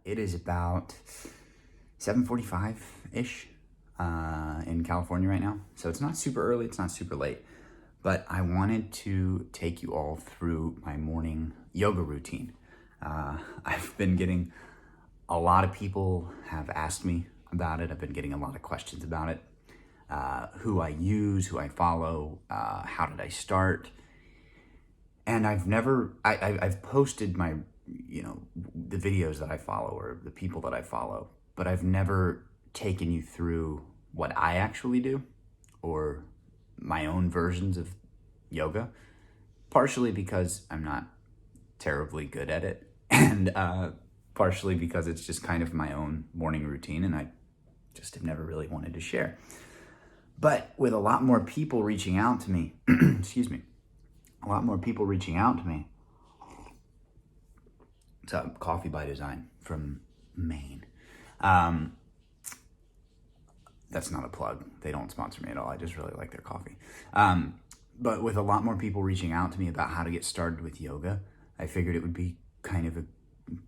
It is about 7:45-ish in California right now. So it's not super early, it's not super late. But I wanted to take you all through my morning yoga routine. I've been getting a lot of people have asked me about it. I've been getting a lot of questions about it. Who I use, who I follow, how did I start? And I've posted my, the videos that I follow or the people that I follow, but I've never taken you through what I actually do or my own versions of yoga, partially because I'm not terribly good at it, and partially because it's just kind of my own morning routine and I just have never really wanted to share. But with a lot more people reaching out to me, excuse me, a lot more people reaching out to me. It's a Coffee by Design from Maine. That's not a plug. They don't sponsor me at all. I just really like their coffee. But with a lot more people reaching out to me about how to get started with yoga, I figured it would be kind of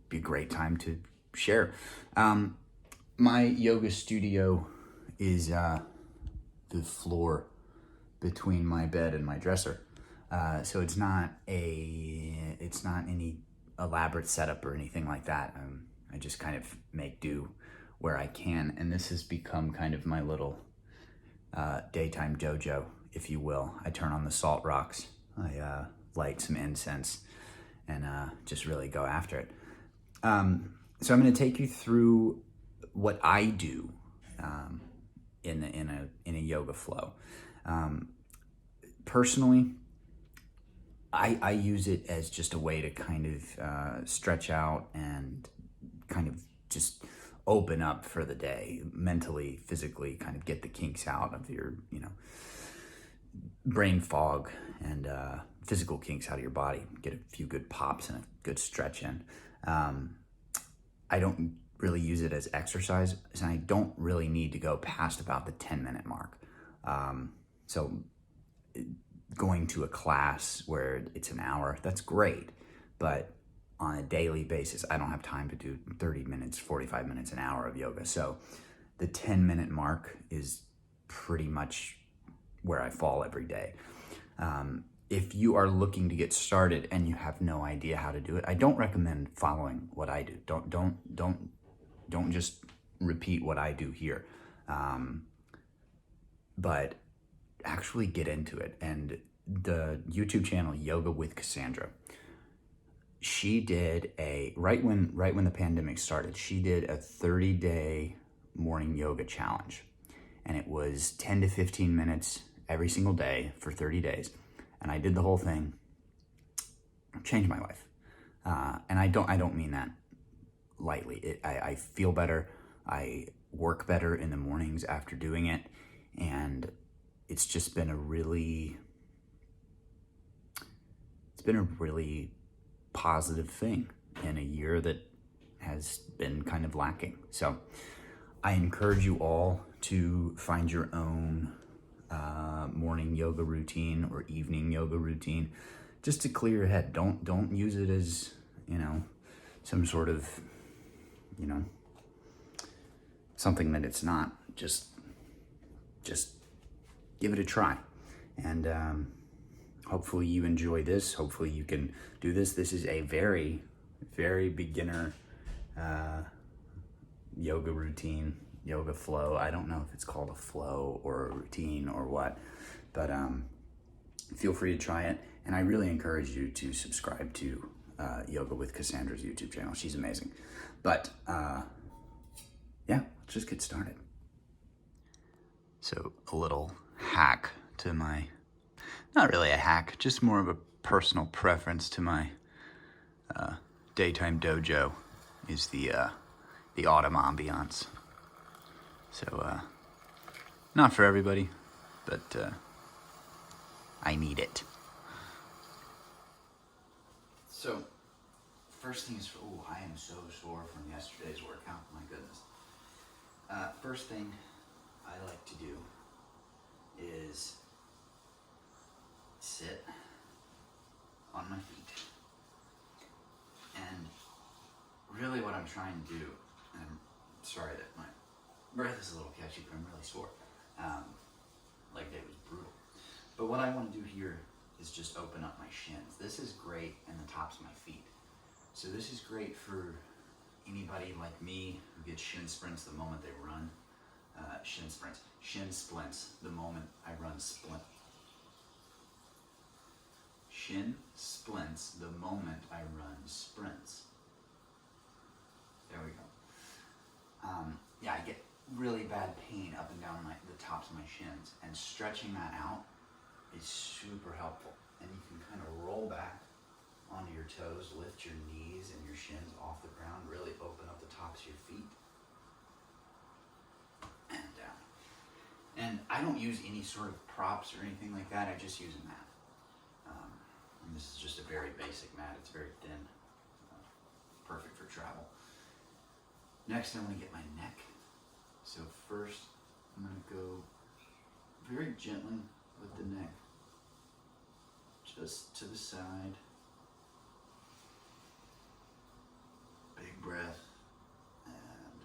be a great time to share. My yoga studio is the floor between my bed and my dresser. So it's not any elaborate setup or anything like that. I just kind of make do where I can, and this has become kind of my little daytime dojo, if you will. I turn on the salt rocks, I light some incense, and just really go after it. So I'm going to take you through what I do in a yoga flow. Personally, I use it as just a way to kind of stretch out and kind of just open up for the day, mentally, physically, kind of get the kinks out of your, brain fog and physical kinks out of your body, get a few good pops and a good stretch in. I don't really use it as exercise, and I don't really need to go past about the 10-minute mark. So going to a class where it's an hour, that's great, but on a daily basis, I don't have time to do 30 minutes, 45 minutes, an hour of yoga. So the 10-minute mark is pretty much where I fall every day. If you are looking to get started and you have no idea how to do it, I don't recommend following what I do. Don't just repeat what I do here. But actually get into it. And the YouTube channel Yoga with Cassandra, she did right when the pandemic started, she did a 30-day morning yoga challenge, and it was 10 to 15 minutes every single day for 30 days. And I did the whole thing. It changed my life. And I don't mean that lightly. I feel better. I work better in the mornings after doing it. And it's just been a really positive thing in a year that has been kind of lacking. So I encourage you all to find your own morning yoga routine or evening yoga routine, just to clear your head. Don't use it as, some sort of, something that it's not. Just give it a try. And hopefully you enjoy this. Hopefully you can do this. This is a very, very beginner yoga routine, yoga flow. I don't know if it's called a flow or a routine or what, but feel free to try it. And I really encourage you to subscribe to Yoga with Cassandra's YouTube channel. She's amazing. But yeah, let's just get started. So a little hack to my, not really a hack, just more of a personal preference to my daytime dojo is the autumn ambiance. So not for everybody, but I need it. So first thing is, I am so sore from yesterday's workout, my goodness. First thing I like to do is sit on my feet. And really what I'm I'm trying to do, and I'm sorry that my breath is a little catchy, but I'm really sore. Like it was brutal. But what I want to do here is just open up my shins. This is great in the tops of my feet. So this is great for anybody like me who gets shin sprints the moment they run. Shin splints the moment I run splint. Shin splints the moment I run sprints. There we go. Yeah, I get really bad pain up and down the tops of my shins, and stretching that out is super helpful. And you can kind of roll back onto your toes, lift your knees and your shins off the ground, really open up the tops of your feet. And down. And I don't use any sort of props or anything like that, I just use a mat. And this is just a very basic mat, it's very thin, perfect for travel. Next, I'm going to get my neck. So first, I'm going to go very gently with the neck, just to the side. Big breath, and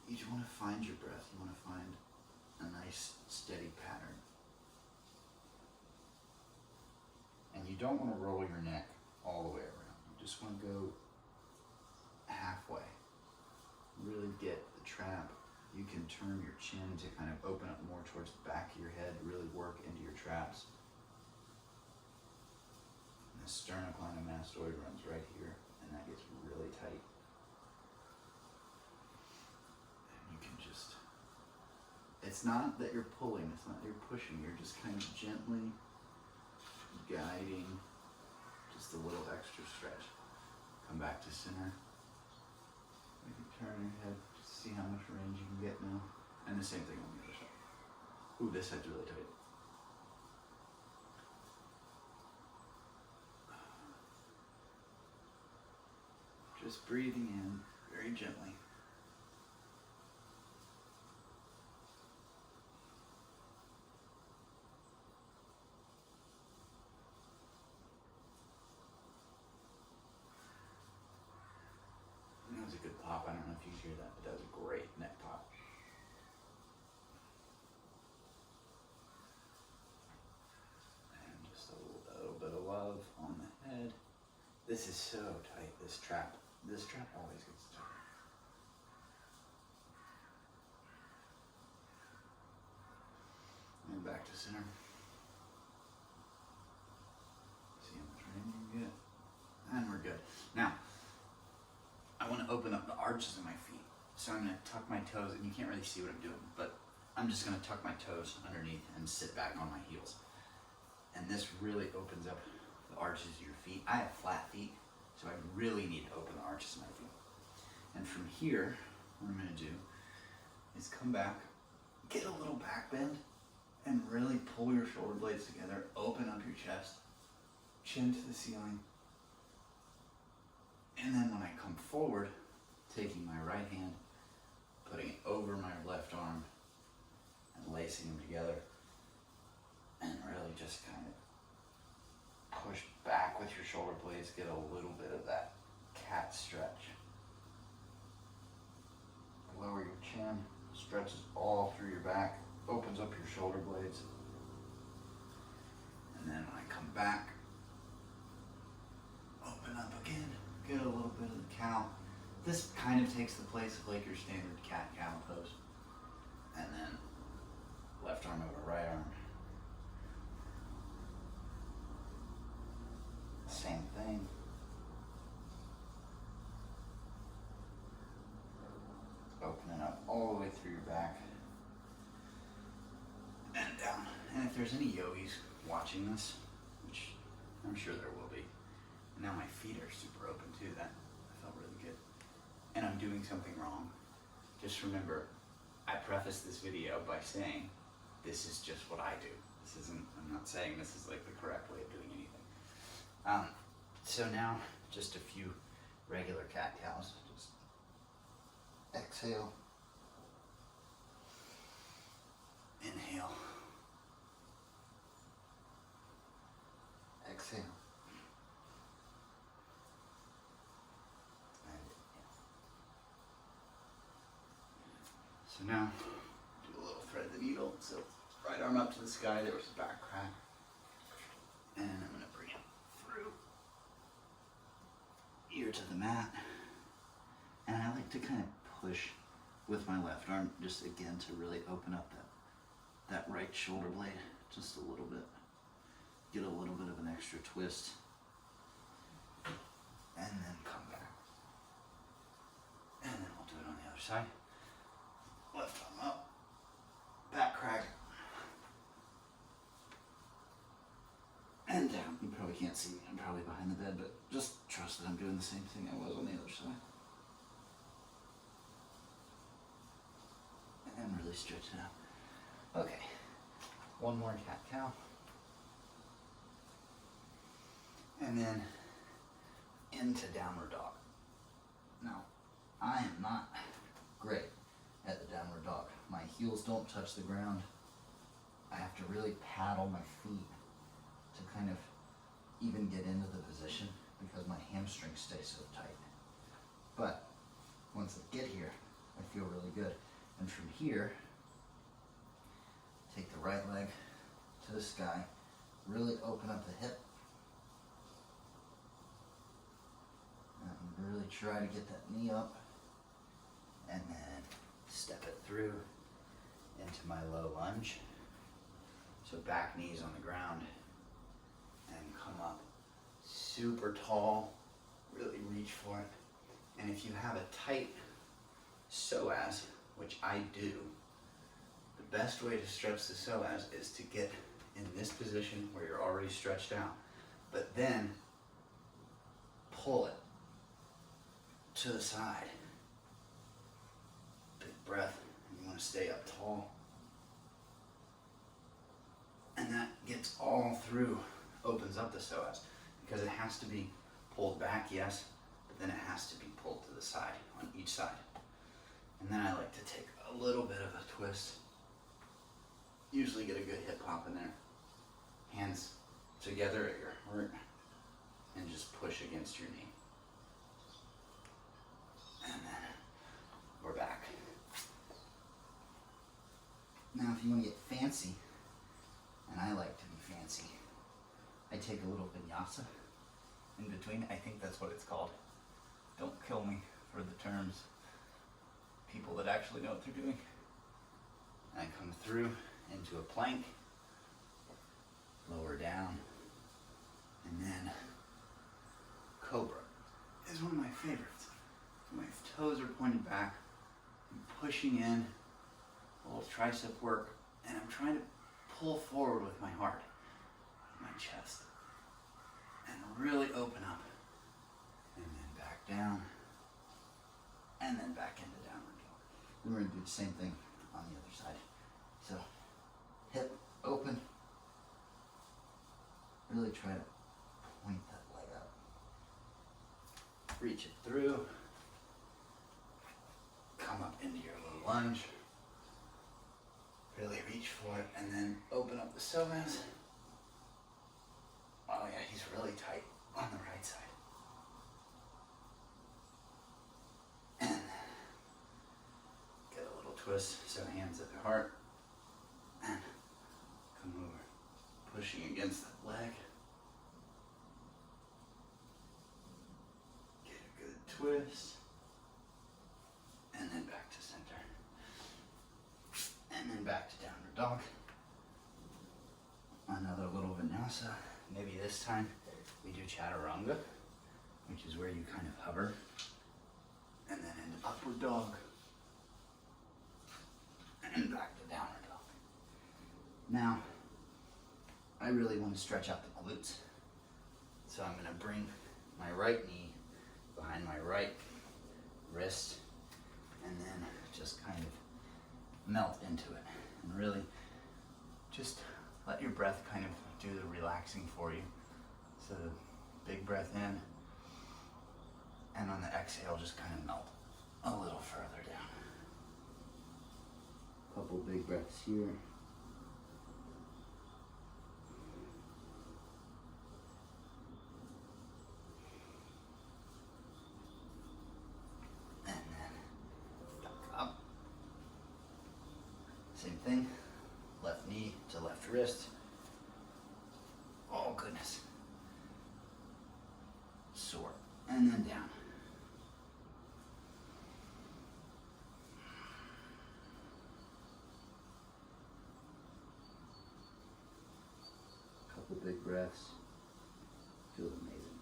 you just want to find your breath. You want to find a nice, steady pattern. And you don't want to roll your neck all the way around. You just want to go halfway. Really get the trap. You can turn your chin to kind of open up more towards the back of your head, really work into your traps. And the sternocleidomastoid runs right here, and that gets really tight. And you can just, it's not that you're pulling, it's not that you're pushing, you're just kind of gently guiding, just a little extra stretch. Come back to center. Maybe turn your head to see how much range you can get now. And the same thing on the other side. Ooh, this side's really tight. Just breathing in very gently. That was a good pop. I don't know if you hear that, but that was a great neck pop. And just a little bit of love on the head. This is so tight, this trap. This trap always gets tight. And back to center. See how much range you can get. And we're good. Now, I want to open up the arches of my feet. So I'm going to tuck my toes, and you can't really see what I'm doing, but I'm just going to tuck my toes underneath and sit back on my heels. And this really opens up the arches of your feet. I have flat feet, so I really need to open the arches of my feet. And from here, what I'm going to do is come back, get a little back bend, and really pull your shoulder blades together, open up your chest, chin to the ceiling. And then when I come forward, taking my right hand, putting it over my left arm, and lacing them together, and really just kind of push back with your shoulder blades, get a little bit of that cat stretch. Lower your chin, stretches all through your back, opens up your shoulder blades. And then when I come back, open up again. Get a little bit of the cow. This kind of takes the place of like your standard cat-cow pose. And then left arm over right arm. Same thing. Opening up all the way through your back. And down. And if there's any yogis watching this, which I'm sure there will be, now my feet are super open too, that felt really good. And I'm doing something wrong. Just remember, I prefaced this video by saying, this is just what I do. This isn't, I'm not saying this is like the correct way of doing anything. So now, just a few regular cat-cows. Just exhale. Inhale. Exhale. So now, do a little thread the needle. So right arm up to the sky, there was a back crack. And I'm gonna bring it through, ear to the mat. And I like to kind of push with my left arm, just again to really open up that right shoulder blade just a little bit. Get a little bit of an extra twist. And then come back. And then we'll do it on the other side. Left arm up, back crack, and down. You probably can't see me, I'm probably behind the bed, but just trust that I'm doing the same thing I was on the other side. And really stretch it out. Okay, one more cat-cow. And then into downward dog. Now, I am not great at the downward dog. My heels don't touch the ground. I have to really paddle my feet to kind of even get into the position because my hamstrings stay so tight. But once I get here, I feel really good. And from here, take the right leg to the sky, really open up the hip, and really try to get that knee up, and then step it through into my low lunge. So back knees on the ground, and come up super tall, really reach for it. And if you have a tight psoas, which I do, the best way to stretch the psoas is to get in this position where you're already stretched out, but then pull it to the side. Big breath, and you want to stay up tall. And that gets all through, opens up the psoas, because it has to be pulled back, yes, but then it has to be pulled to the side, on each side. And then I like to take a little bit of a twist. Usually get a good hip hop in there. Hands together at your heart, and just push against your knee. And then we're back. Now if you want to get fancy, and I like to be fancy, I take a little vinyasa in between. I think that's what it's called. Don't kill me for the terms. People that actually know what they're doing. And I come through into a plank, lower down, and then cobra is one of my favorites. My toes are pointed back, I'm pushing in, a little tricep work, and I'm trying to pull forward with my heart, my chest, and really open up, and then back down, and then back into downward dog. Then we're gonna do the same thing on the other side. So, hip open, really try to point that leg up. Reach it through, come up into your little lunge, really reach for it, and then open up the psoas. Oh yeah, he's really tight on the right side. And get a little twist, so hands at the heart, and come over, pushing against that leg. Get a good twist, and then back to center. And then back to downward dog. Another little vinyasa. Maybe this time we do chaturanga, which is where you kind of hover, and then into upward dog, and back to downward dog. Now, I really want to stretch out the glutes, so I'm going to bring my right knee behind my right wrist, and then just kind of melt into it, and really just let your breath kind of do the relaxing for you. So big breath in, and on the exhale just kind of melt a little further down. Couple big breaths here. And then back up. thing. Left knee to left wrist. Oh goodness. Sore. And then down. Couple big breaths. Feels amazing.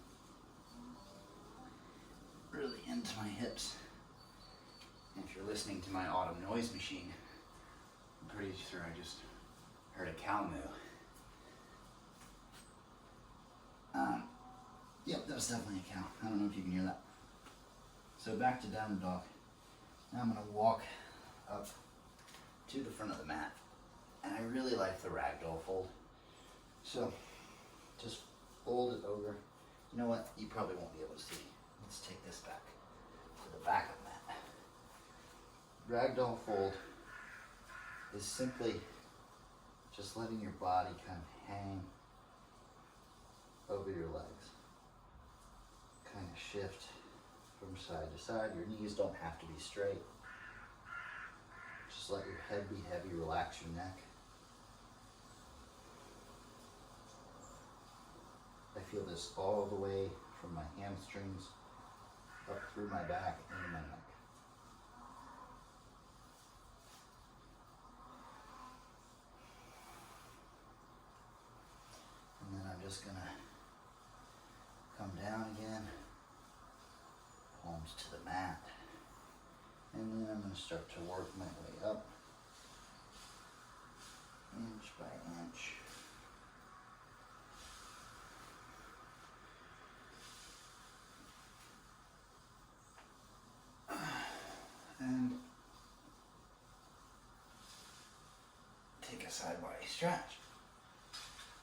Really into my hips. And if you're listening to my autumn noise machine, I'm pretty sure I just heard a cow moo. Yep, that was definitely a cow. I don't know if you can hear that. So back to down dog. Now I'm gonna walk up to the front of the mat. And I really like the ragdoll fold. So just fold it over. You know what? You probably won't be able to see. Let's take this back to the back of the mat. Ragdoll fold is simply just letting your body kind of hang over your legs. Kind of shift from side to side. Your knees don't have to be straight. Just let your head be heavy, relax your neck. I feel this all the way from my hamstrings up through my back and my neck. And then I'm just gonna come down again, palms to the mat, and then I'm gonna start to work my way up, inch by inch. And take a side body stretch.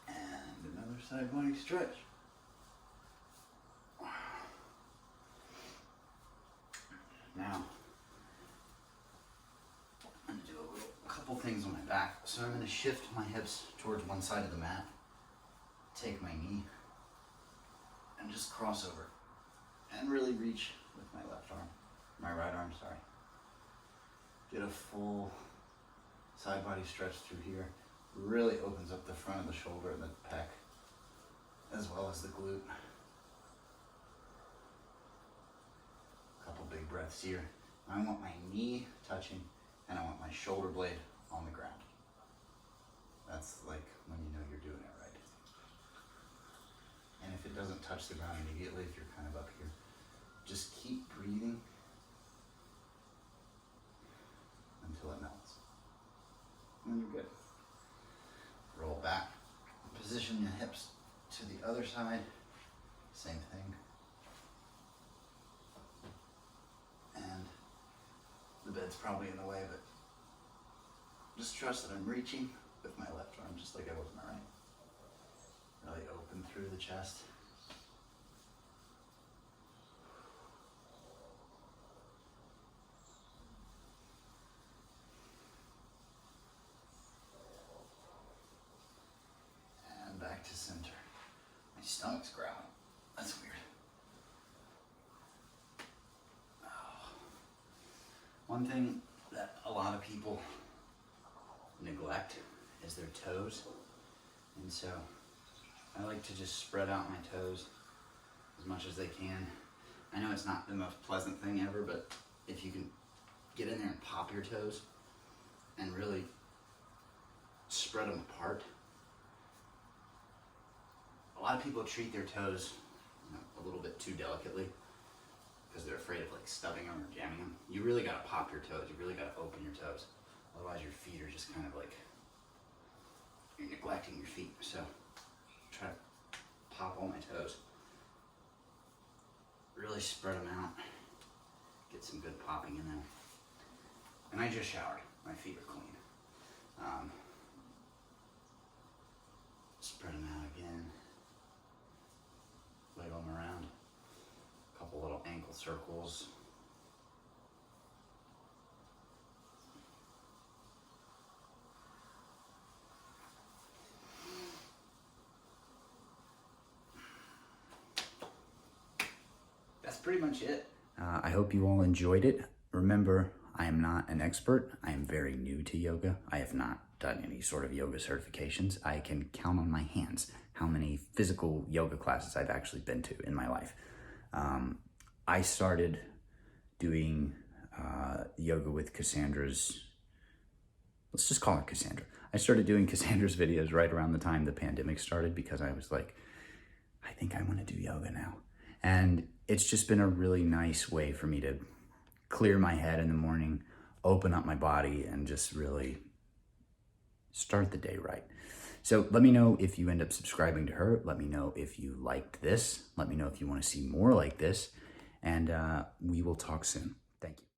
And another side body stretch. Now, I'm going to do a couple things on my back. So I'm going to shift my hips towards one side of the mat, take my knee, and just cross over. And really reach with my left arm, my right arm, sorry. Get a full side body stretch through here. Really opens up the front of the shoulder and the pec, as well as the glute. Couple big breaths here. I want my knee touching and I want my shoulder blade on the ground. That's like when you know you're doing it right. And if it doesn't touch the ground immediately, if you're kind of up here, just keep breathing until it melts. And you're good. Roll back. Position your hips to the other side. Same thing. And the bed's probably in the way, but just trust that I'm reaching with my left arm just like I was with my right. Really open through the chest. And back to center. My stomach's growling. That's weird. One thing that a lot of people neglect is their toes. And so I like to just spread out my toes as much as they can. I know it's not the most pleasant thing ever, but if you can get in there and pop your toes and really spread them apart. A lot of people treat their toes, a little bit too delicately because they're afraid of like stubbing them or jamming them. You really gotta pop your toes. You really gotta open your toes. Otherwise your feet are just kind of like, you're neglecting your feet. So try to pop all my toes. Really spread them out. Get some good popping in there. And I just showered. My feet are clean. Spread them out again. Wiggle them around. A couple little ankle circles. That's pretty much it. I hope you all enjoyed it. Remember, I am not an expert. I am very new to yoga. I have not done any sort of yoga certifications. I can count on my hands how many physical yoga classes I've actually been to in my life. I started doing yoga with Cassandra's, let's just call her Cassandra. I started doing Cassandra's videos right around the time the pandemic started because I was like, I think I want to do yoga now. And it's just been a really nice way for me to clear my head in the morning, open up my body, and just really start the day right. So let me know if you end up subscribing to her. Let me know if you liked this. Let me know if you want to see more like this. And we will talk soon. Thank you.